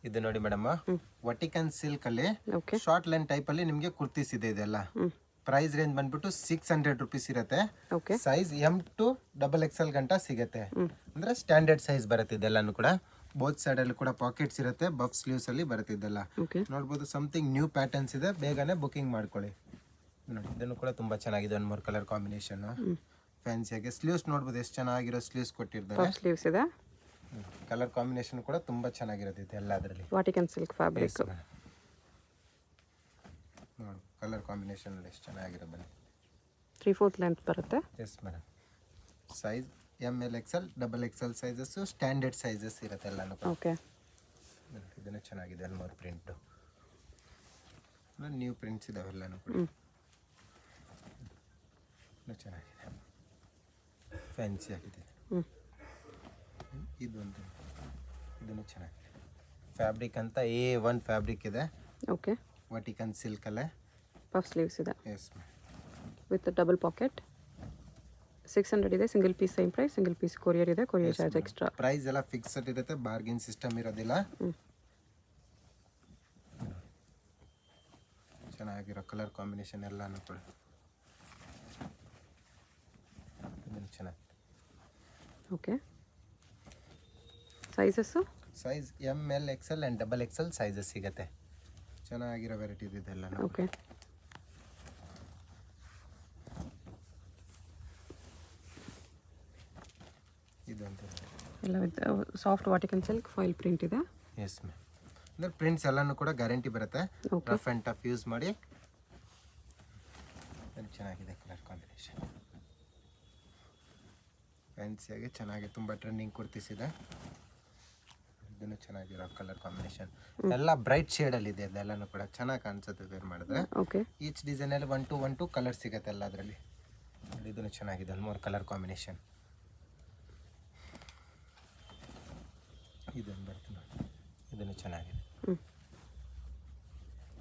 ಇದು ನೋಡಿ madam, ವಟಿಕನ್ silk ಅಲ್ಲಿ ಓಕೆ ಶಾರ್ಟ್ ಲೈನ್ ಟೈಪ್ ಅಲ್ಲಿ ನಿಮಗೆ ಕುರ್ತೀಸ್ ಇದೆ ಇದೆಲ್ಲ. ಪ್ರೈಸ್ ರೇಂಜ್ ಬಂದ್ಬಿಟ್ಟು 600 ರುಪೀಸ್ ಇರುತ್ತೆ. Okay size M to XXL ಗಂಟ ಸಿಗುತ್ತೆ. ಅಂದ್ರೆ ಸ್ಟ್ಯಾಂಡರ್ಡ್ ಸೈಜ್ ಬರುತ್ತೆ ಇದೆಲ್ಲಾನು ಕೂಡ. ಬೋತ್ ಸೈಡ್ ಅಲ್ಲಿ ಕೂಡ ಪಾಕೆಟ್ಸ್ ಇರುತ್ತೆ, ಬಫ್ ಸ್ಲೀವ್ಸ್ ಅಲ್ಲಿ ಬರುತ್ತೆ ಇದೆಲ್ಲ. ಓಕೆ ನೋಡ್ಬೋದು ಸಮಥಿಂಗ್ ನ್ಯೂ ಪ್ಯಾಟರ್ನ್ಸ್ ಇದೆ, ಬೇಗನೆ ಬುಕಿಂಗ್ ಮಾಡ್ಕೊಳ್ಳಿ. ನೋಡಿ ಇದನ್ನು ಕೂಡ ತುಂಬಾ ಚೆನ್ನಾಗಿದೆ, 1 ಕಲರ್ ಕಾಂಬಿನೇಷನ್ ಫ್ಯಾನ್ಸಿಯಾಗಿ. ಸ್ಲೀವ್ಸ್ ನೋಡ್ಬೋದು ಎಷ್ಟು ಚೆನ್ನಾಗಿರೋ ಸ್ಲೀವ್ಸ್ ಕೊಟ್ಟಿರ್ತಾರೆ. ಸ್ಲೀವ್ಸ್ ಇದೆ. ಕಲರ್ ಕಾಂಬಿನೇಷನ್ ಕೂಡ ತುಂಬಾ ಚೆನ್ನಾಗಿರುತ್ತೆ ಇದು ಎಲ್ಲದರಲ್ಲಿ. ವಾಟಿಕನ್ ಸಿಲ್ಕ್ ಫ್ಯಾಬ್ರಿಕ್. ನೋಡಿ ಕಲರ್ ಕಾಂಬಿನೇಷನ್ ಎಷ್ಟು ಚೆನ್ನಾಗಿರೋ ಬನ್ನಿ. 3/4 ಲೆಂತ್ ಬರುತ್ತೆ. Yes madam. Size ML XL XXL sizes standard sizes ಇರುತ್ತೆ ಎಲ್ಲಾನು. ಓಕೆ ಇದನ್ನು ಚೆನ್ನಾಗಿದೆ, ಅಲ್ಮೋರ್ ಪ್ರಿಂಟು, ನ್ಯೂ ಪ್ರಿಂಟ್ಸ್ ಇದಾವೆ ಎಲ್ಲಾನು ಕೂಡ. ಚೆನ್ನಾಗಿದೆ, ಫ್ಯಾನ್ಸಿ ಆಗಿದೆ. ಇದೊಂದು ಇದನ್ನು ಚೆನ್ನಾಗಿದೆ. ಫ್ಯಾಬ್ರಿಕ್ ಅಂತ A1 ಫ್ಯಾಬ್ರಿಕ್ ಇದೆ. ಓಕೆ ವಟಿಕನ್ ಸಿಲ್ಕ್ ಅಲ್ಲೇ ಪಫ್ ಸ್ಲೀವ್ಸ್ ಇದೆ. Yes with double pocket. 600 ಇದೆ. Single piece same price. Single piece courier ಇದೆ, ಕೊರಿಯರ್ ಚಾರ್ಜ್ ಎಕ್ಸ್ಟ್ರಾ. ಪ್ರೈಸ್ ಎಲ್ಲ ಫಿಕ್ಸ್ಡ್ ಇರುತ್ತೆ, ಬಾರ್ಗೇನ್ ಸಿಸ್ಟಮ್ ಇರೋದಿಲ್ಲ. ಚೆನ್ನಾಗಿರೋ ಕಲರ್ ಕಾಂಬಿನೇಷನ್ ಎಲ್ಲಾನು ಕೂಡ ಚೆನ್ನಾಗಿ. Okay sizes size ML XL and XXL sizes ಸಿಗುತ್ತೆ. ಚೆನ್ನಾಗಿರೋ ವೆರೈಟಿ ಇದೆಲ್ಲ. ಓಕೆ ಇದೊಂದು ಎಲ್ಲ with soft Vatican silk foil print ಇದೆ. Yes ma'am. ಅಂದರೆ ಪ್ರಿಂಟ್ಸ್ ಎಲ್ಲನೂ ಕೂಡ ಗ್ಯಾರಂಟಿ ಬರುತ್ತೆ. ರಫ್ ಆ್ಯಂಡ್ ಟಫ್ ಯೂಸ್ ಮಾಡಿ. ಚೆನ್ನಾಗಿದೆ ಕಲರ್ ಕಾಂಬಿನೇಷನ್, ಫ್ಯಾನ್ಸಿಯಾಗಿ ಚೆನ್ನಾಗಿ ತುಂಬ ಟ್ರೆಂಡಿಂಗ್ ಕುರ್ತಿಸಿದೆ. ಇದನ್ನು ಚೆನ್ನಾಗಿರೋ ಕಲರ್ ಕಾಂಬಿನೇಷನ್ ಎಲ್ಲ ಬ್ರೈಟ್ ಶೇಡಲ್ಲಿ ಇದೆ. ಅದೆಲ್ಲನೂ ಕೂಡ ಚೆನ್ನಾಗಿ ಕಾಣಿಸುತ್ತೆ ವೇರ್ ಮಾಡಿದ್ರೆ. ಓಕೆ ಈಚ್ ಡಿಸೈನಲ್ಲಿ 1 to 2 ಕಲರ್ ಸಿಗುತ್ತೆ ಎಲ್ಲ ಅದರಲ್ಲಿ. ಇದನ್ನು ಚೆನ್ನಾಗಿದೆ, 3 ಕಲರ್ ಕಾಂಬಿನೇಷನ್. ಇದನ್ನು ಬರುತ್ತೆ ನೋಡಿ, ಇದನ್ನು ಚೆನ್ನಾಗಿದೆ.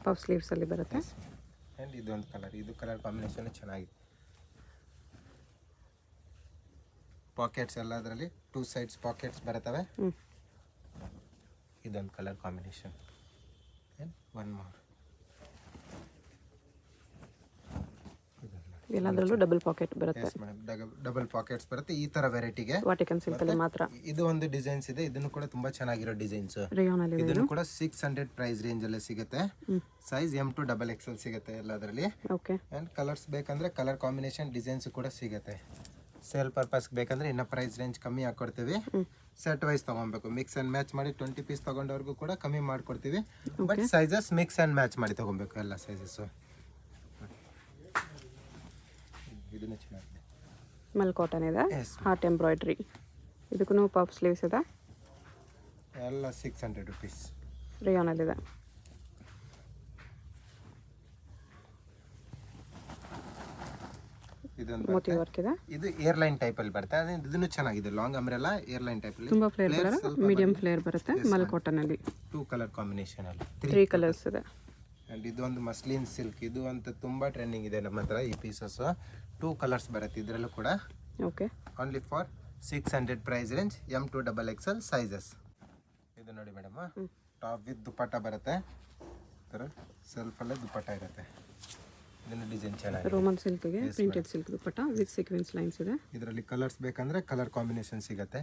ಪಫ್ ಸ್ಲೀವ್ಸ್ ಅಲ್ಲಿ ಬರುತ್ತೆ. ಆ್ಯಂಡ್ ಇದೊಂದು ಕಲರ್, ಇದು ಕಲರ್ ಕಾಂಬಿನೇಷನ್ ಚೆನ್ನಾಗಿದೆ. ಪಾಕೆಟ್ಸ್ ಎಲ್ಲ ಅದರಲ್ಲಿ 2 ಸೈಡ್ಸ್ ಪಾಕೆಟ್ಸ್ ಬರ್ತವೆ. ಇದೊಂದು ಕಲರ್ ಕಾಂಬಿನೇಷನ್. ಒನ್ ಮೋರ್, ಎಲ್ಲದರಲ್ಲೂ ಡಬಲ್ ಪಾಕೆಟ್ ಬರುತ್ತೆ. ಎಸ್ ಮೇಡಮ್, ಡಬಲ್ ಪಾಕೆಟ್ಸ್ ಬರುತ್ತೆ ಈ ತರ ವೆರೈಟಿಗೆ. ವಾಟಿಕನ್ ಸಿಲ್ಕ್ ಅಲ್ಲಿ ಮಾತ್ರ. ಇದು ಒಂದು ಡಿಸೈನ್ಸ್ ಇದೆ, ಇದನ್ನು ಕೂಡ ತುಂಬಾ ಚೆನ್ನಾಗಿರೋ ಡಿಸೈನ್ಸ್. ರೇಯಾನ್ ಅಲ್ಲಿ ಇದನ್ನು ಕೂಡ 600 ಪ್ರೈಸ್ ರೇಂಜ್ ಅಲ್ಲಿ ಸಿಗುತ್ತೆ. ಸೈಜ್ M to XXL ಸಿಗುತ್ತೆ ಎಲ್ಲದರಲ್ಲಿ. ಓಕೆ ಆ್ಯಂಡ್ ಕಲರ್ಸ್ ಬೇಕಂದ್ರೆ ಕಲರ್ ಕಾಂಬಿನೇಷನ್ ಡಿಸೈನ್ಸ್ ಕೂಡ ಸಿಗುತ್ತೆ. ಸೇಲ್ ಪರ್ಪಸ್ ಬೇಕಂದ್ರೆ ಇನ್ನ ಪ್ರೈಸ್ ರೇಂಜ್ ಕಮ್ಮಿ ಹಾಕೊಡ್ತೀವಿ. ಸೆಟ್ ವೈಸ್ ತಗೊಬೇಕು, ಮಿಕ್ಸ್ ಅಂಡ್ ಮ್ಯಾಚ್ ಮಾಡಿ 20 ಪೀಸ್ ತಗೊಂಡವ್ರಿಗೂ ಕೂಡ ಕಮ್ಮಿ ಮಾಡ್ಕೊಡ್ತೀವಿ. But sizes mix and match ಮಾಡಿ ತಗೊಬೇಕು ಎಲ್ಲ ಸೈಜಸ್. ಇದನ್ನು ಚೆನ್ನಾಗಿದೆ, ಮಲ್ ಕಾಟನ್ ಇದೆ, ಹಾರ್ಟ್ ಎಂಬ್ರಾಯ್ಡ್ರಿ. ಇದಕ್ಕೂ ಪಫ್ ಸ್ಲೀವ್ಸ್ ಇದೆ. ಎಲ್ಲ 600 ರುಪೀಸ್. ರೇಯಾನ್ ಅಲ್ಲಿ ಇದೆ. ಇದೊಂದು ಮೋತಿ ವರ್ಕ್ ಇದೆ. ಇದು ಏರ್ಲೈನ್ ಟೈಪ್ ಅಲ್ಲಿ ಬರುತ್ತೆ. ಇದನ್ನು ಚೆನ್ನಾಗಿದೆ, ಲಾಂಗ್ ಅಂಬ್ರೆಲಾ ಏರ್ಲೈನ್ ಟೈಪ್ ಅಲ್ಲಿ. ತುಂಬಾ ಫ್ಲೇರ್ ಬರಲ್ಲ, ಮೀಡಿಯಂ ಫ್ಲೇರ್ ಬರುತ್ತೆ. ಮಲ್ ಕಾಟನ್ ಅಲ್ಲಿ 2 ಕಲರ್ ಕಾಂಬಿನೇಷನ್ ಅಲ್ಲಿ 3 ಕಲರ್ಸ್ ಇದೆ. ಅಂಡ್ ಇದು ಒಂದು ಮಸ್ಲಿನ್ ಸಿಲ್ಕ್, ಇದು ಅಂತ ತುಂಬಾ ಟ್ರೆಂಡಿಂಗ್ ಇದೆ ನಮ್ಮ ಹತ್ರ ಈ ಪೀಸಸ್. 2 ಕಲರ್ಸ್ ಬರುತ್ತೆ ಇದರಲ್ಲೂ ಕೂಡ. Okay only for 600 price range M to XXL sizes. ಇದು ನೋಡಿ ಮೇಡಮ್, ಟಾಪ್ ವಿತ್ ದುಪಟ್ಟ ಬರುತ್ತೆ. ಸೆಲ್ಫ್ ಅಲ್ಲೇ ದುಪಟ್ಟ ಇರುತ್ತೆ. ಇದನ್ನು ಡಿಸೈನ್ ಚೆನ್ನಾಗಿದೆ, ರೋಮನ್ ಸಿಲ್ಕ್ಗೆ printed silk dupatta with sequence lines ಇದೆ. ಇದರಲ್ಲಿ ಕಲರ್ಸ್ ಬೇಕಂದ್ರೆ ಕಲರ್ ಕಾಂಬಿನೇಷನ್ ಸಿಗುತ್ತೆ.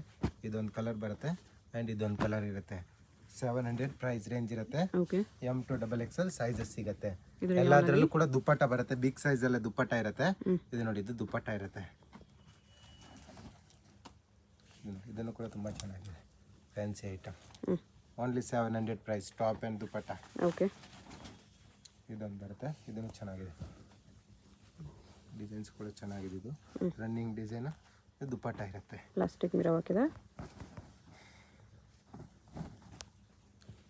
ಇದೊಂದು ಕಲರ್ ಬರುತ್ತೆ ಆ್ಯಂಡ್ ಇದೊಂದು ಕಲರ್ ಇರುತ್ತೆ. 700 ಪ್ರೈಸ್ ರೇಂಜ್ ಇರುತ್ತೆ. Okay M to XXL sizes ಸಿಗುತ್ತೆ. ಎಲ್ಲದರಲ್ಲೂ ಕೂಡ ದುಪಟ್ಟ ಬರುತ್ತೆ, ಬಿಗ್ ಸೈಜ್ ಅಲ್ಲೇ ದುಪಟ್ಟ ಇರುತ್ತೆ. ಇದು ನೋಡಿ, ಇದು ದುಪಟ್ಟ ಇರುತ್ತೆ. ಇದನ್ನು ಕೂಡ ತುಂಬಾ ಚೆನ್ನಾಗಿದೆ, fancy item. Only 700 price, top and dupatta. Okay ಇದೊಂದು ಬರುತ್ತೆ, ಇದನ್ನು ಚೆನ್ನಾಗಿದೆ. ಡಿಸೈನ್ಸ್ ಕೂಡ ಚೆನ್ನಾಗಿದೆ. ಇದು ರನ್ನಿಂಗ್ ಡಿಸೈನ್, ದುಪಟ್ಟ ಇರುತ್ತೆ. ಪ್ಲಾಸ್ಟಿಕ್ ಮಿರರ್ ವರ್ಕ್ ಇದೆ.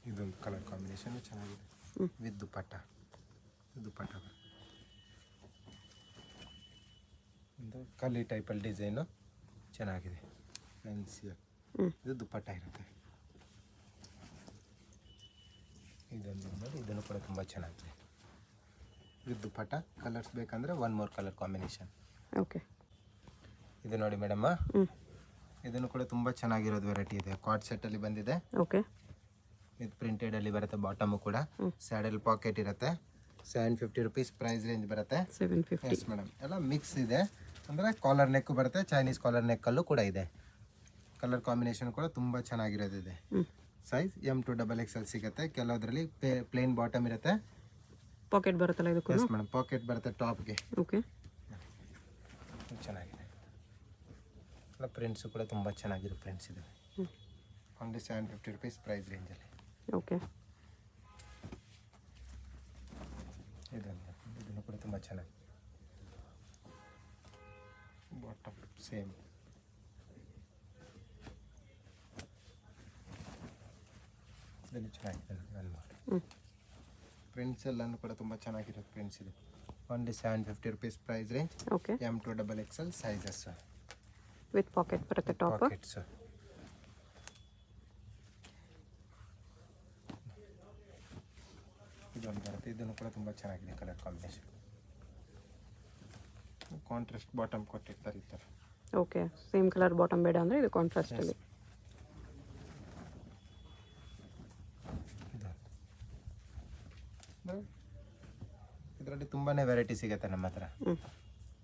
ಇದೊಂದು ಕಲರ್ ಕಾಂಬಿನೇಷನ್ ಚೆನ್ನಾಗಿದೆ ವಿತ್ ದುಪಟ್ಟ. ದುಪಟ್ಟ ಒಂದು ಕಲಿ ಟೈಪಲ್ಲಿ ಡಿಸೈನು ಚೆನ್ನಾಗಿದೆ, ಫ್ಯಾನ್ಸಿ. ಇದು ದುಪಟ್ಟ ಇರುತ್ತೆ. ಇದೊಂದು ನೋಡಿ, ಇದನ್ನು ಕೂಡ ತುಂಬ ಚೆನ್ನಾಗಿದೆ ವಿತ್ ದುಪಟ್ಟ. ಕಲರ್ಸ್ ಬೇಕಂದರೆ 1 more ಕಲರ್ ಕಾಂಬಿನೇಷನ್. ಓಕೆ ಇದು ನೋಡಿ ಮೇಡಮ್, ಇದನ್ನು ಕೂಡ ತುಂಬ ಚೆನ್ನಾಗಿರೋದು ವೆರೈಟಿ ಇದೆ. ಕಾರ್ಡ್ ಸೆಟ್ಟಲ್ಲಿ ಬಂದಿದೆ. ಓಕೆ ವಿತ್ ಪ್ರಿಂಟೆಡಲ್ಲಿ ಬರುತ್ತೆ. ಬಾಟಮು ಕೂಡ ಸ್ಯಾಡಲ್ ಪಾಕೆಟ್ ಇರುತ್ತೆ. 750 ರುಪೀಸ್ ಪ್ರೈಸ್ ರೇಂಜ್ ಬರುತ್ತೆ. 750. ಎಸ್ ಮೇಡಮ್, ಎಲ್ಲ ಮಿಕ್ಸ್ ಇದೆ. ಅಂದರೆ ಕಾಲರ್ ನೆಕ್ ಬರುತ್ತೆ, ಚೈನೀಸ್ ಕಾಲರ್ ನೆಕ್ಕಲ್ಲೂ ಕೂಡ ಇದೆ. ಕಲರ್ ಕಾಂಬಿನೇಷನ್ ಕೂಡ ತುಂಬ ಚೆನ್ನಾಗಿರೋದಿದೆ. ಸೈಜ್ M2XXL ಸಿಗುತ್ತೆ. ಕೆಲವೊಂದರಲ್ಲಿ ಪ್ಲೇನ್ ಬಾಟಮ್ ಇರುತ್ತೆ. ಪಾಕೆಟ್ ಬರುತ್ತಲ್ಲ ಇದಕ್ಕೂ? ಎಸ್ ಮೇಡಮ್, ಪಾಕೆಟ್ ಬರುತ್ತೆ ಟಾಪ್ಗೆ. ಓಕೆ. ಚೆನ್ನಾಗಿದೆ. ಎಲ್ಲ ಪ್ರಿಂಟ್ಸು ಕೂಡ ತುಂಬ ಚೆನ್ನಾಗಿರೋ ಪ್ರಿಂಟ್ಸ್ ಇದೆ. ಓನ್ಲಿ 750 ರುಪೀಸ್ ಪ್ರೈಸ್ ರೇಂಜಲ್ಲಿ. ಓಕೆ. ಇದನ್ನು ಕೂಡ ತುಂಬ ಚೆನ್ನಾಗಿ. Bottom same. ಇದನ್ನು ಚೆನ್ನಾಗಿದೆ ನಾನು ಮಾಡಿ. ಪ್ರಿಂಟ್ಸ್ ಎಲ್ಲನೂ ಕೂಡ ತುಂಬ ಚೆನ್ನಾಗಿರೋ ಪ್ರಿಂಟ್ಸ್ ಇದೆ. Only 750 rupees price range. Okay. M2XXL sizes. With pocket ಬರುತ್ತೆ ಟಾಪ್. ಪಾಕೆಟ್ಸ್. ಇದೊಂದು ಬರುತ್ತೆ. ಇದನ್ನು ಕೂಡ ತುಂಬ ಚೆನ್ನಾಗಿದೆ ಕಲರ್ ಕಾಂಬಿನೇಷನ್. ಕಾಂಟ್ರಾಸ್ಟ್ ಬಾಟಮ್ ಕೊಟ್ಟಿರ್ತಾರೆ ಈ ಥರ. ಓಕೆ. ಸೇಮ್ ಕಲರ್ ಬಾಟಮ್ ಬೇಡ ಅಂದರೆ ಇದು ಕಾಂಟ್ರಾಸ್ಟಲ್ಲಿ. ಇದರಲ್ಲಿ ತುಂಬಾ ವೆರೈಟಿ ಸಿಗುತ್ತೆ ನಮ್ಮ ಹತ್ರ.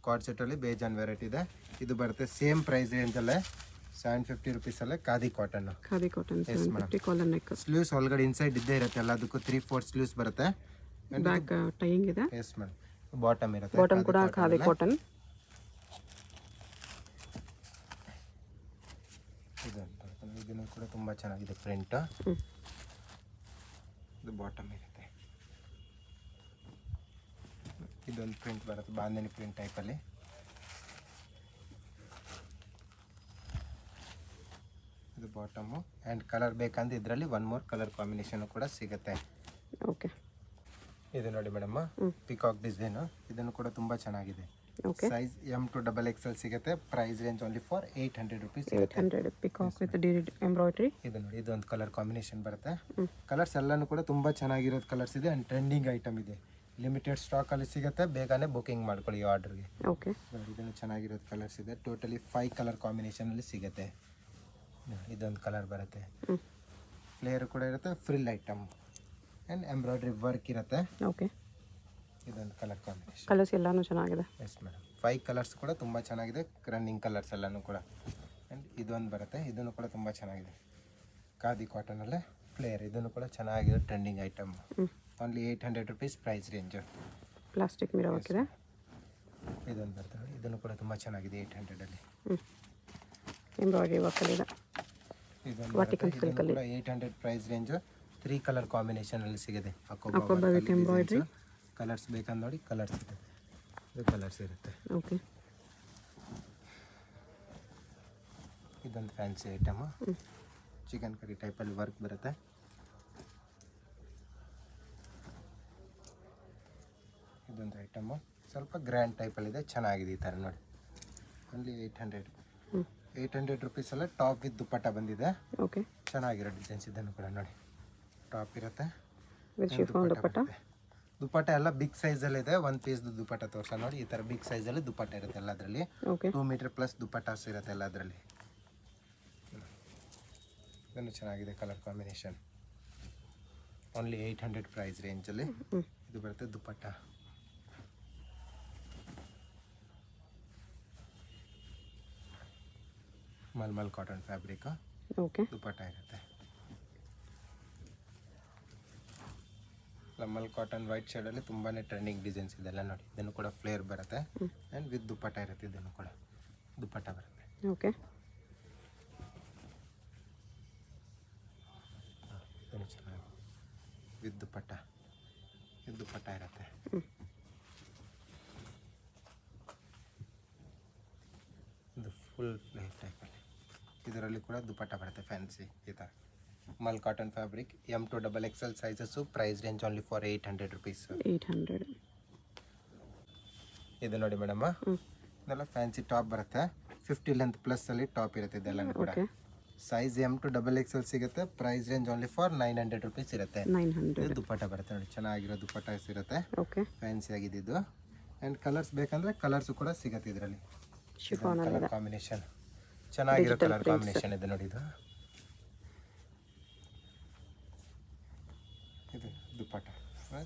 ಕಾರ್ಡ್ ಸೆಟ್ಟಲ್ಲಿ ಬೇಜಾನ್ ವೆರೈಟಿ ಇದೆ. ಇದು ಬರುತ್ತೆ ಸೇಮ್ ಪ್ರೈಸ್ ರೇಂಜಲ್ಲೇ 750 ರುಪೀಸಲ್ಲೇ khadi cotton. Khadi cotton 750 collar neck. Sleeves ಒಳಗಡೆ ಇನ್ಸೈಡ್ ಇದ್ದೇ ಇರುತ್ತೆ. ಎಲ್ಲದಕ್ಕೂ 3/4 ಸ್ಲೀವ್ಸ್ ಬರುತ್ತೆ. ಬ್ಯಾಕ್ ಟೈಯಿಂಗ್ ಇದೆ. Yes madam. ಬಾಟಮ್ ಇರುತ್ತೆ. ಬಾಟಮ್ ಕೂಡ ಖಾದಿ ಕಾಟನ್. ಇದನ್ನು ಕೂಡ ತುಂಬ ಚೆನ್ನಾಗಿದೆ ಪ್ರಿಂಟ್. ಇದು ಬಾಟಮ್ ಇರುತ್ತೆ. ಇದೊಂದು ಪ್ರಿಂಟ್ ಬರುತ್ತೆ, ಬಾಂಧನಿ ಪ್ರಿಂಟ್ ಟೈಪಲ್ಲಿ. ಇದು ಬಾಟಮು. ಆ್ಯಂಡ್ ಕಲರ್ ಬೇಕಂದ್ರೆ ಇದರಲ್ಲಿ 1 ಮೋರ್ ಕಲರ್ ಕಾಂಬಿನೇಷನ್ ಕೂಡ ಸಿಗುತ್ತೆ. ಓಕೆ. ಇದು ನೋಡಿ ಮೇಡಮ್, ಪಿಕಾಕ್ ಡಿಸೈನು. ಇದನ್ನು ಕೂಡ ತುಂಬ ಚೆನ್ನಾಗಿದೆ. ಓಕೆ. ಸೈಜ್ M2XXL ಸಿಗುತ್ತೆ. Price range only for 800 rupees. 800 peacock with did embroidery. ಇದು ನೋಡಿ, ಇದೊಂದು ಕಲರ್ ಕಾಂಬಿನೇಷನ್ ಬರುತ್ತೆ. ಕಲರ್ಸ್ ಎಲ್ಲನೂ ಕೂಡ ತುಂಬ ಚೆನ್ನಾಗಿರೋದು ಕಲರ್ಸ್ ಇದೆ. ಆ್ಯಂಡ್ ಟ್ರೆಂಡಿಂಗ್ ಐಟಮ್ ಇದೆ. ಲಿಮಿಟೆಡ್ ಸ್ಟಾಕಲ್ಲಿ ಸಿಗುತ್ತೆ. ಬೇಗನೆ ಬುಕಿಂಗ್ ಮಾಡ್ಕೊಳ್ಳಿ ಆರ್ಡ್ರಿಗೆ. ಓಕೆ. ನೋಡಿ, ಇದನ್ನು ಚೆನ್ನಾಗಿರೋದು ಕಲರ್ಸ್ ಇದೆ. ಟೋಟಲಿ 5 ಕಲರ್ ಕಾಂಬಿನೇಷನಲ್ಲಿ ಸಿಗುತ್ತೆ. ಇದೊಂದು ಕಲರ್ ಬರುತ್ತೆ. ಫ್ಲೇಯರ್ ಕೂಡ ಇರುತ್ತೆ. Frill item and embroidery work ಇರುತ್ತೆ. ಓಕೆ. ಇದೊಂದು ಕಲರ್ ಕಾಂಬಿನೇಷನ್. ಕಲರ್ಸ್ ಎಲ್ಲಾನು ಚೆನ್ನಾಗಿದೆ. Yes madam. 5 ಕಲರ್ಸ್ ಕೂಡ ತುಂಬ ಚೆನ್ನಾಗಿದೆ. ರನ್ನಿಂಗ್ ಕಲರ್ಸ್ ಎಲ್ಲನೂ ಕೂಡ. ಆ್ಯಂಡ್ ಇದೊಂದು ಬರುತ್ತೆ. ಇದನ್ನು ಕೂಡ ತುಂಬ ಚೆನ್ನಾಗಿದೆ. ಖಾದಿ ಕಾಟನಲ್ಲೇ ಫ್ಲೇಯರ್. ಇದನ್ನು ಕೂಡ ಚೆನ್ನಾಗಿದೆ. Trending item. Only 800 rupees price range. Plastic mirror work ಇದೆ. ಇದೊಂದು ಬರ್ತದೆ. ಇದನ್ನು ಕೂಡ ತುಂಬ ಚೆನ್ನಾಗಿದೆ. 800ಅಲ್ಲಿ. ಎಂಬ್ರಾಯ್ಡ್ರಿ ವರ್ಕಲ್ಲಿದೆ. ಇದೊಂದು ಕೂಡ 800 ಪ್ರೈಸ್ ರೇಂಜು. 3 ಕಲರ್ ಕಾಂಬಿನೇಷನಲ್ಲಿ ಸಿಗುತ್ತೆ. ಅಕೋಬಾ ವಿತ್ ಎಂಬ್ರಾಯ್ಡ್ರಿ. ಕಲರ್ಸ್ ಬೇಕಂದು ನೋಡಿ, ಕಲರ್ಸ್ ಇದೆ. ಇದು ಕಲರ್ಸ್ ಇರುತ್ತೆ. ಓಕೆ. ಇದೊಂದು ಫ್ಯಾನ್ಸಿ ಐಟಮು. ಚಿಕನ್ ಕರಿ ಟೈಪಲ್ಲಿ ವರ್ಕ್ ಬರುತ್ತೆ. ಇದೊಂದು ಐಟಮು ಸ್ವಲ್ಪ ಗ್ರ್ಯಾಂಡ್ ಟೈಪಲ್ಲಿದೆ. ಚೆನ್ನಾಗಿದೆ. ಈ ಥರ ನೋಡಿ. ಓನ್ಲಿ 800 ರುಪೀಸಲ್ಲೇ ಟಾಪ್ ವಿತ್ ದುಪ್ಪಟ್ಟ ಬಂದಿದೆ. ಓಕೆ. ಚೆನ್ನಾಗಿರೋ ಡಿಸೈನ್ಸ್. ಇದನ್ನು ಕೂಡ ನೋಡಿ, ಟಾಪ್ ಇರುತ್ತೆ ವಿತ್ ಶಿಫಾನ್ ದುಪ್ಪಟ್ಟ. ದುಪ್ಪಟ್ಟ ಎಲ್ಲ ಬಿಗ್ ಸೈಜಲ್ಲಿದೆ. 1 ಪೀಸ್ ದುಪ್ಪಟ್ಟ ತೋರ್ಸ ನೋಡಿ. ಈ ಥರ ಬಿಗ್ ಸೈಜಲ್ಲಿ ದುಪ್ಪಟ್ಟ ಇರುತ್ತೆ ಎಲ್ಲದರಲ್ಲಿ. ಓಕೆ. 2 ಮೀಟರ್ ಪ್ಲಸ್ ದುಪ್ಪಟ್ಟಾಸ್ ಇರುತ್ತೆ ಎಲ್ಲದರಲ್ಲಿ. ಇದನ್ನು ಚೆನ್ನಾಗಿದೆ ಕಲರ್ ಕಾಂಬಿನೇಷನ್. ಓನ್ಲಿ 800 ಪ್ರೈಸ್ ರೇಂಜಲ್ಲಿ ಇದು ಬರುತ್ತೆ. ದುಪ್ಪಟ್ಟ ಮಲ್ಮಲ್ ಕಾಟನ್ ಫ್ಯಾಬ್ರಿಕ್. ಓಕೆ. ದುಪ್ಪಟ್ಟ ಇರುತ್ತೆ. ಮಲ್ ಕಾಟನ್ ವೈಟ್ ಶೇಡಲ್ಲಿ ತುಂಬಾ ಟ್ರೆಂಡಿಂಗ್ ಡಿಸೈನ್ಸ್ ಇದೆಲ್ಲ ನೋಡಿ. ಇದನ್ನು ಕೂಡ ಫ್ಲೇರ್ ಬರುತ್ತೆ. ಆ್ಯಂಡ್ ವಿತ್ ದುಪ್ಪಟ್ಟ ಇರುತ್ತೆ. ಇದನ್ನು ಕೂಡ ದುಪ್ಪಟ್ಟ ಬರುತ್ತೆ. ಓಕೆ. ಇದನ್ನು ಚೆನ್ನಾಗಿ ವಿತ್ ದುಪ್ಪಟ್ಟ. ಇದು ದುಪ್ಪಟ್ಟ ಇರುತ್ತೆ. ಇದು ಫುಲ್ ಫ್ಲೇರ್ ಟೈಪಲ್ಲಿ. ಇದರಲ್ಲಿ ಕೂಡ ದುಪ್ಪಟ್ಟ ಬರುತ್ತೆ ಫ್ಯಾನ್ಸಿ ಈ ಥರ. Mul cotton fabric. M2XXL sizes. Price range only for 800 rupees. 800. ಇದು ನೋಡಿ ಮೇಡಮ್, ಇದೆಲ್ಲ ಫ್ಯಾನ್ಸಿ ಟಾಪ್ ಬರುತ್ತೆ. 50 ಲೆಂತ್ ಪ್ಲಸ್ ಅಲ್ಲಿ ಟಾಪ್ ಇರುತ್ತೆ. ಇದೆಲ್ಲನೂ ಕೂಡ ಸೈಜ್ M2XXL ಸಿಗುತ್ತೆ. Price range only for 900 rupees ಇರುತ್ತೆ. 900. ಇದು ದುಪ್ಪಟ್ಟ ಬರುತ್ತೆ ನೋಡಿ. ಚೆನ್ನಾಗಿರೋ ದುಪ್ಪಟ್ಟ ಇರುತ್ತೆ. ಓಕೆ. ಫ್ಯಾನ್ಸಿ ಆಗಿದೆ ಇದು. ಆ್ಯಂಡ್ ಕಲರ್ಸ್ ಬೇಕಂದ್ರೆ ಕಲರ್ಸು ಕೂಡ ಸಿಗುತ್ತೆ ಇದರಲ್ಲಿ. ಶಿಫಾನ್ ಕಲರ್ ಕಾಂಬಿನೇಷನ್ ಚೆನ್ನಾಗಿರೋ ಕಲರ್ ಕಾಂಬಿನೇಷನ್ ಇದೆ ನೋಡಿ. ಇದು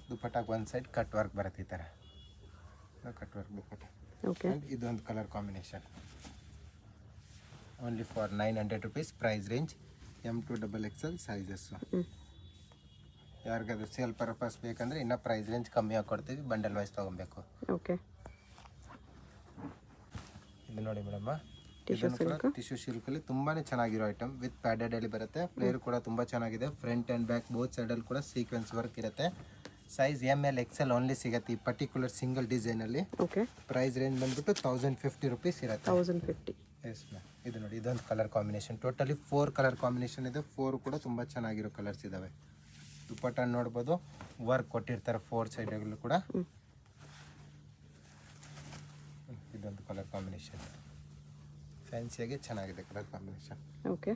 ದುಪ್ಪಟ್ಟಾಗ ಒಂದು ಸೈಡ್ ಕಟ್ ವರ್ಕ್ ಬರುತ್ತೆ ಈ ಥರ cut work dupatta. Okay. And ಇದೊಂದು colour combination only for 900 rupees price range. M2 XXL sizes. ಯಾರಿಗಾದ್ರೂ ಸೇಲ್ ಪರ್ಪಸ್ ಬೇಕಂದರೆ ಇನ್ನೂ ಪ್ರೈಸ್ ರೇಂಜ್ ಕಮ್ಮಿ ಹಾಕ್ಕೊಡ್ತೀವಿ, ಬಂಡಲ್ ವೈಸ್ ತೊಗೊಬೇಕು. ಓಕೆ. ಇದು ನೋಡಿ ಮೇಡಮ್ಮ, ಇದನ್ನು ಕೂಡ ಟಿಶ್ಯೂ ಸಿಲ್ಕಲ್ಲಿ ತುಂಬಾ ಚೆನ್ನಾಗಿರೋ ಐಟಮ್ ವಿತ್ ಪ್ಯಾಡೆಡಲ್ಲಿ ಬರುತ್ತೆ. ಫ್ಲೇರ್ ಕೂಡ ತುಂಬ ಚೆನ್ನಾಗಿದೆ. ಫ್ರಂಟ್ ಆ್ಯಂಡ್ ಬ್ಯಾಕ್ ಬೋತ್ ಸೈಡಲ್ಲಿ ಕೂಡ ಸೀಕ್ವೆನ್ಸ್ ವರ್ಕ್ ಇರುತ್ತೆ. ಸೈಜ್ ML XL ಓನ್ಲಿ ಸಿಗುತ್ತೆ ಈ ಪರ್ಟಿಕ್ಯುಲರ್ ಸಿಂಗಲ್ ಡಿಸೈನಲ್ಲಿ. ಓಕೆ. ಪ್ರೈಸ್ ರೇಂಜ್ ಬಂದ್ಬಿಟ್ಟು 1050 rupees ಇರುತ್ತೆ. 1050. Yes ma'am. ಇದು ನೋಡಿ, ಇದೊಂದು colour combination. Totally 4 colour combination ಇದೆ. 4 ಕೂಡ ತುಂಬ ಚೆನ್ನಾಗಿರೋ ಕಲರ್ಸ್ ಇದ್ದಾವೆ. ದುಪ್ಪಟ್ಟ ನೋಡ್ಬೋದು, ವರ್ಕ್ ಕೊಟ್ಟಿರ್ತಾರೆ 4 ಸೈಡ್ಗಳು ಕೂಡ. ಇದೊಂದು ಕಲರ್ ಕಾಂಬಿನೇಷನ್ ಫ್ಯಾನ್ಸಿಯಾಗಿ ಚೆನ್ನಾಗಿದೆ colour combination. Okay.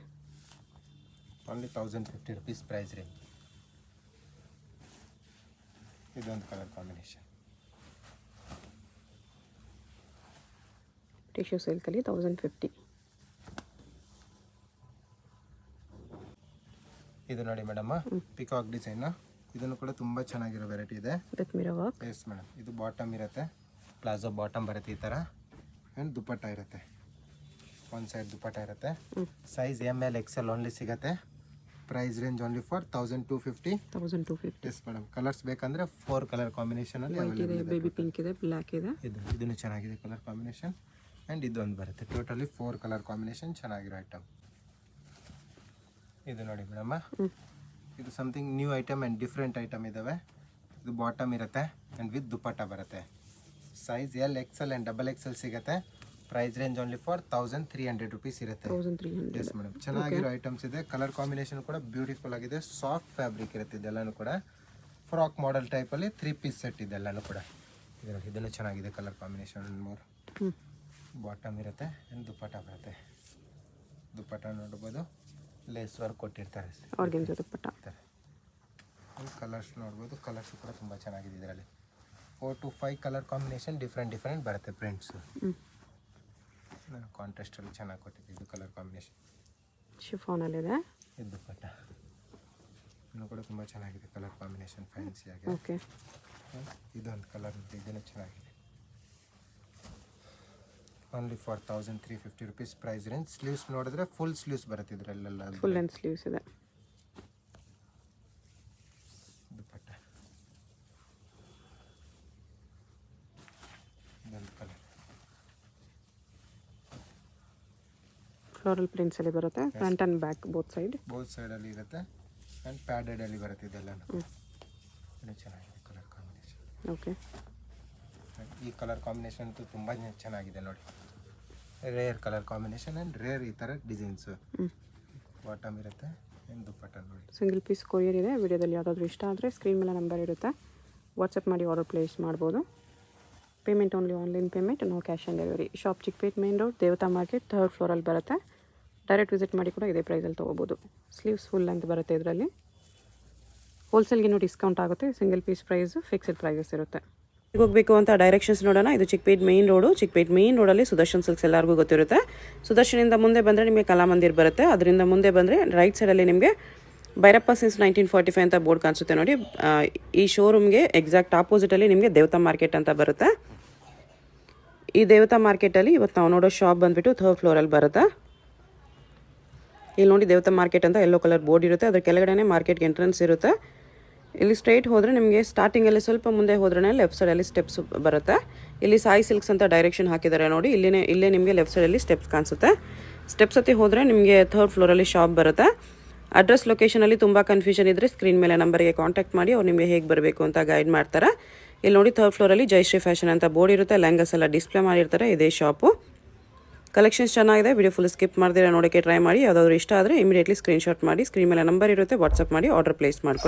Only 1050 rupees price range. ಇದೊಂದು ಕಲರ್ ಕಾಂಬಿನೇಷನ್ ಟಿಶ್ಯೂ ಸಿಲ್ಕಲ್ಲಿ 1050. ಇದು ನೋಡಿ ಮೇಡಮ್, ಪಿಕಾಕ್ ಡಿಸೈನ್. ಇದನ್ನು ಕೂಡ ತುಂಬ ಚೆನ್ನಾಗಿರೋ ವೆರೈಟಿ ಇದೆ with mirror work. Yes madam. ಇದು ಬಾಟಮ್ ಇರುತ್ತೆ, ಪ್ಲಾಜೋ ಬಾಟಮ್ ಬರುತ್ತೆ ಈ ಥರ. ಆ್ಯಂಡ್ ದುಪ್ಪಟ್ಟ ಇರುತ್ತೆ, ಒಂದು ಸೈಡ್ ದುಪ್ಪಟ್ಟ ಇರುತ್ತೆ. ಸೈಜ್ ML XL ಓನ್ಲಿ ಸಿಗುತ್ತೆ. Price range only for 1250. 1250. Yes madam. Colours ಬೇಕಂದರೆ 4 ಕಲರ್ ಕಾಂಬಿನೇಷನಲ್ಲಿ ವೈಟ್ ಇದೆ, ಬೇಬಿ ಪಿಂಕ್ ಇದೆ, ಬ್ಲ್ಯಾಕ್ ಇದೆ. ಇದನ್ನು ಚೆನ್ನಾಗಿದೆ ಕಲರ್ ಕಾಂಬಿನೇಷನ್. ಆ್ಯಂಡ್ ಇದೊಂದು ಬರುತ್ತೆ. ಟೋಟಲಿ 4 ಕಲರ್ ಕಾಂಬಿನೇಷನ್ ಚೆನ್ನಾಗಿರೋ ಐಟಮ್. ಇದು ನೋಡಿ ಮೇಡಮ್ಮ, ಇದು something new item and different item ಇದ್ದಾವೆ. ಇದು ಬಾಟಮ್ ಇರುತ್ತೆ ಆ್ಯಂಡ್ ವಿತ್ ದುಪ್ಪಟ್ಟ ಬರುತ್ತೆ. Size L XL and XXL ಸಿಗುತ್ತೆ. Price range only for 1300 rupees ಇರುತ್ತೆ. 1300. Yes madam. ಚೆನ್ನಾಗಿರೋ ಐಟಮ್ಸ್ ಇದೆ. ಕಲರ್ ಕಾಂಬಿನೇಷನ್ ಕೂಡ ಬ್ಯೂಟಿಫುಲ್ ಆಗಿದೆ. ಸಾಫ್ಟ್ ಫ್ಯಾಬ್ರಿಕ್ ಇರುತ್ತೆ ಇದೆಲ್ಲನೂ ಕೂಡ. ಫ್ರಾಕ್ ಮಾಡೆಲ್ ಟೈಪಲ್ಲಿ 3 ಪೀಸ್ ಸೆಟ್ ಇದೆಲ್ಲನೂ ಕೂಡ. ಇದು ನೋಡಿ, ಇದನ್ನು ಚೆನ್ನಾಗಿದೆ ಕಲರ್ ಕಾಂಬಿನೇಷನ್. 3 ಬಾಟಮ್ ಇರುತ್ತೆ ಆ್ಯಂಡ್ ದುಪ್ಪಟ್ಟ ಬರುತ್ತೆ. ದುಪ್ಪಟ್ಟ ನೋಡ್ಬೋದು, ಲೇಸ್ ವರ್ಕ್ ಕೊಟ್ಟಿರ್ತಾರೆ. ಆರ್ಗೆನ್ಜಾ ದುಪ್ಪಟ್ಟ. ಕಲರ್ಸ್ ನೋಡ್ಬೋದು, ಕಲರ್ಸ್ ಕೂಡ ತುಂಬ ಚೆನ್ನಾಗಿದೆ. ಇದರಲ್ಲಿ 4 to 5 ಕಲರ್ ಕಾಂಬಿನೇಷನ್ ಡಿಫ್ರೆಂಟ್ ಬರುತ್ತೆ ಪ್ರಿಂಟ್ಸು. ನಾನು ಕಾಂಟ್ರಾಸ್ಟಲ್ಲಿ ಚೆನ್ನಾಗಿ ಕೊಟ್ಟಿದ್ದೆ. ಇದು ಕಲರ್ ಕಾಂಬಿನೇಷನ್ ಶಿಫಾನಲ್ಲಿದೆ. ಇದು ದುಪ್ಪಟ್ಟ. ಇನ್ನೂ ಕೂಡ ತುಂಬ ಚೆನ್ನಾಗಿದೆ ಕಲರ್ ಕಾಂಬಿನೇಷನ್ ಫ್ಯಾನ್ಸಿಯಾಗಿ. ಓಕೆ. ಇದೊಂದು ಕಲರ್ ಇದನ್ನು ಚೆನ್ನಾಗಿದೆ. Only for 1350 rupees price range. Sleeves ನೋಡಿದ್ರೆ ಫುಲ್ ಸ್ಲೀವ್ಸ್ ಬರುತ್ತೆ ಇದರಲ್ಲೆಲ್ಲ. ಫುಲ್ ಲೆಂತ್ ಸ್ಲೀವ್ಸ್ ಇದೆ. ದುಪ್ಪಟ್ಟ ಇದೊಂದು ಕಲರ್ ಫ್ಲೋರಲ್ ಪ್ರಿಂಟ್ಸಲ್ಲಿ ಬರುತ್ತೆ. ಫ್ರಂಟ್ ಆ್ಯಂಡ್ ಬ್ಯಾಕ್ ಬೋತ್ ಸೈಡಲ್ಲಿ ಇರುತ್ತೆ ಆ್ಯಂಡ್ ಪ್ಯಾಡೆಡಲ್ಲಿ ಬರುತ್ತೆ ಇದೆಲ್ಲ. ಇದು ಚೆನ್ನಾಗಿದೆ ಕಲರ್ ಕಾಂಬಿನೇಷನ್. ಓಕೆ. ಈ ಕಲರ್ ಕಾಂಬಿನೇಷನ್ ಅಂತೂ ತುಂಬ ಚೆನ್ನಾಗಿದೆ ನೋಡಿ. Rare colour combination and rare ಈ ಥರ ಡಿಸೈನ್ಸು. ಬಾಟಮ್ ಇರುತ್ತೆ ಆ್ಯಂಡ್ ದುಪ್ಪಟ್ಟ ನೋಡಿ. ಸಿಂಗಲ್ ಪೀಸ್ ಕೊರಿಯರ್ ಇದೆ. ವಿಡಿಯೋದಲ್ಲಿ ಯಾವುದಾದ್ರೂ ಇಷ್ಟ ಆದರೆ ಸ್ಕ್ರೀನ್ ಮೇಲೆ ನಂಬರ್ ಇರುತ್ತೆ, ವಾಟ್ಸಪ್ ಮಾಡಿ ಆರ್ಡರ್ ಪ್ಲೇಸ್ ಮಾಡ್ಬೋದು. Payment only online payment, no cash on delivery. Shop Chickpet main road, Devatha market, 3rd ಫ್ಲೋರಲ್ಲಿ ಬರುತ್ತೆ. ಡೈರೆಕ್ಟ್ ವಿಸಿಟ್ ಮಾಡಿ ಕೂಡ ಇದೇ ಪ್ರೈಸಲ್ಲಿ ತೊಗೋಬೋದು. ಸ್ಲೀವ್ಸ್ ಫುಲ್ ಲೆಂತ್ ಬರುತ್ತೆ ಇದರಲ್ಲಿ. ಹೋಲ್ಸೇಲ್ಗಿನ್ನೂ ಡಿಸ್ಕೌಂಟ್ ಆಗುತ್ತೆ. Single piece price fixed prices ಇರುತ್ತೆ. ಹೋಗಬೇಕು ಅಂತ ಡೈರೆಕ್ಷನ್ಸ್ ನೋಡೋಣ. ಇದು ಚಿಕ್ಕಪೇಟ್ ಮೇನ್ ರೋಡಲ್ಲಿ ಸುದರ್ಶನ್ ಸಿಲ್ಕ್ಸ್ ಎಲ್ಲರಿಗೂ ಗೊತ್ತಿರುತ್ತೆ. ಸುದರ್ಶನಿಂದ ಮುಂದೆ ಬಂದರೆ ನಿಮಗೆ ಕಲಾಮಂದಿರ್ ಬರುತ್ತೆ. ಅದರಿಂದ ಮುಂದೆ ಬಂದರೆ ರೈಟ್ ಸೈಡಲ್ಲಿ ನಿಮಗೆ ಭೈರಪ್ಪ ಸಿನ್ಸ್ 1945 ಅಂತ ಬೋರ್ಡ್ ಕಾಣಿಸುತ್ತೆ ನೋಡಿ. ಈ ಶೋರೂಮ್ಗೆ ಎಕ್ಸಾಕ್ಟ್ ಆಪೋಸಿಟಲ್ಲಿ ನಿಮಗೆ ದೇವತಾ ಮಾರ್ಕೆಟ್ ಅಂತ ಬರುತ್ತೆ. ಈ ದೇವತಾ ಮಾರ್ಕೆಟಲ್ಲಿ ಇವತ್ತು ನಾವು ನೋಡೋ ಶಾಪ್ ಬಂದುಬಿಟ್ಟು 3rd ಫ್ಲೋರಲ್ಲಿ ಬರುತ್ತೆ. ಇಲ್ಲಿ ನೋಡಿ ದೇವತಾ ಮಾರ್ಕೆಟ್ ಅಂತ ಯೆಲ್ಲೋ ಕಲರ್ ಬೋರ್ಡ್ ಇರುತ್ತೆ. ಅದ್ರ ಕೆಳಗಡೆ ಮಾರ್ಕೆಟ್ಗೆ ಎಂಟ್ರೆನ್ಸ್ ಇರುತ್ತೆ. ಇಲ್ಲಿ ಸ್ಟ್ರೈಟ್ ಹೋದರೆ ನಿಮಗೆ ಸ್ಟಾರ್ಟಿಂಗಲ್ಲಿ ಸ್ವಲ್ಪ ಮುಂದೆ ಹೋದ್ರೆ ಲೆಫ್ಟ್ ಸೈಡಲ್ಲಿ ಸ್ಟೆಪ್ಸ್ ಬರುತ್ತೆ. ಇಲ್ಲಿ ಸಾಯಿ ಸಿಲ್ಕ್ಸ್ ಅಂತ ಡೈರೆಕ್ಷನ್ ಹಾಕಿದ್ದಾರೆ ನೋಡಿ. ಇಲ್ಲೇ ನಿಮಗೆ ಲೆಫ್ಟ್ ಸೈಡಲ್ಲಿ ಸ್ಟೆಪ್ಸ್ ಕಾಣಿಸುತ್ತೆ. ಸ್ಟೆಪ್ಸ್ ಹತ್ತಿ ಹೋದರೆ ನಿಮಗೆ 3rd ಫ್ಲೋರಲ್ಲಿ ಶಾಪ್ ಬರುತ್ತೆ. ಅಡ್ರೆಸ್ ಲೊಕೇಶನಲ್ಲಿ ತುಂಬ ಕನ್ಫ್ಯೂಷನ್ ಇದ್ದರೆ ಸ್ಕ್ರೀನ್ ಮೇಲೆ ನಂಬರ್ಗೆ ಕಾಂಟ್ಯಾಕ್ಟ್ ಮಾಡಿ ಅವ್ರು ನಿಮಗೆ ಹೇಗೆ ಬರಬೇಕು ಅಂತ ಗೈಡ್ ಮಾಡ್ತಾರೆ. ಇಲ್ಲಿ ನೋಡಿ 3rd ಫ್ಲೋರಲ್ಲಿ ಜಯಶ್ರೀ ಫ್ಯಾಷನ್ ಅಂತ ಬೋರ್ಡ್ ಇರುತ್ತೆ. ಲೆಹಂಗಾಸ್ ಎಲ್ಲ ಡಿಸ್ಪ್ಲೇ ಮಾಡಿರ್ತಾರೆ. ಇದೇ ಶಾಪು. ಕಲೆಕ್ಷನ್ಸ್ ಚೆನ್ನಾಗಿದೆ. ವಿಡಿಯೋ ಫುಲ್ ಸ್ಕಿಪ್ ಮಾಡ್ದಿರ ನೋಡೋಕ್ಕೆ ಟ್ರೈ ಮಾಡಿ. ಯಾವುದಾದ್ರು ಇಷ್ಟ ಆದರೆ ಇಮಿಡಿಯೇಟ್ಲಿ ಸ್ಕ್ರೀನ್ಶಾಟ್ ಮಾಡಿ ಸ್ಕ್ರೀನ್ ಮೇಲೆ ನಂಬರ್ ಇರುತ್ತೆ, ವಾಟ್ಸಪ್ ಮಾಡಿ ಆರ್ಡರ್ ಪ್ಲೇಸ್ ಮಾಡ್ಕೊಳ್ಳಿ.